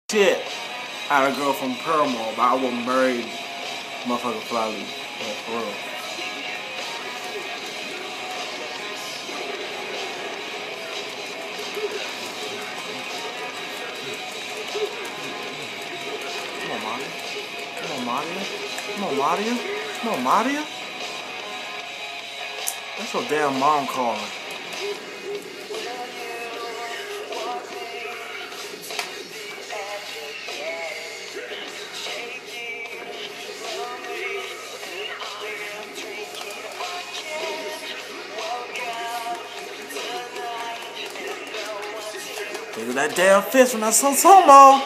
Shit, I had a girl from Paramore, but I wasn't married. Motherfucker Flyleaf. Yeah, for real. Come on, Maria. Come on, Maria. Come on, Maria. Come on, Maria. That's your damn mom calling. Look at that damn fist when I saw Tomo.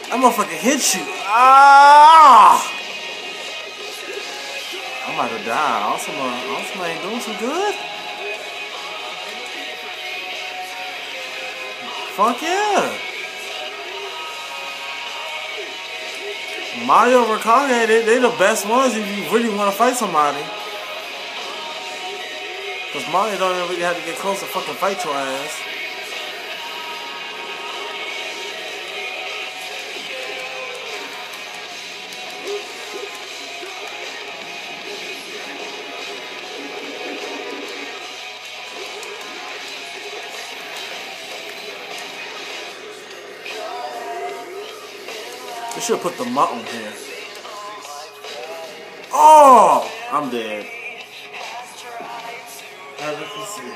That motherfucker hit you. Ah! I'm about to die. Awesome ain't doing too good. Fuck yeah. Mario and Rakage, they the best ones if you really want to fight somebody. Because Mario don't even really have to get close to fucking fight your ass. They should put the mutton here. Oh! I'm dead. As you can see.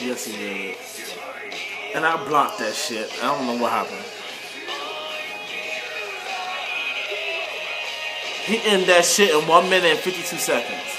Yes, he did. And I blocked that shit. I don't know what happened. He ended that shit in 1 minute and 52 seconds.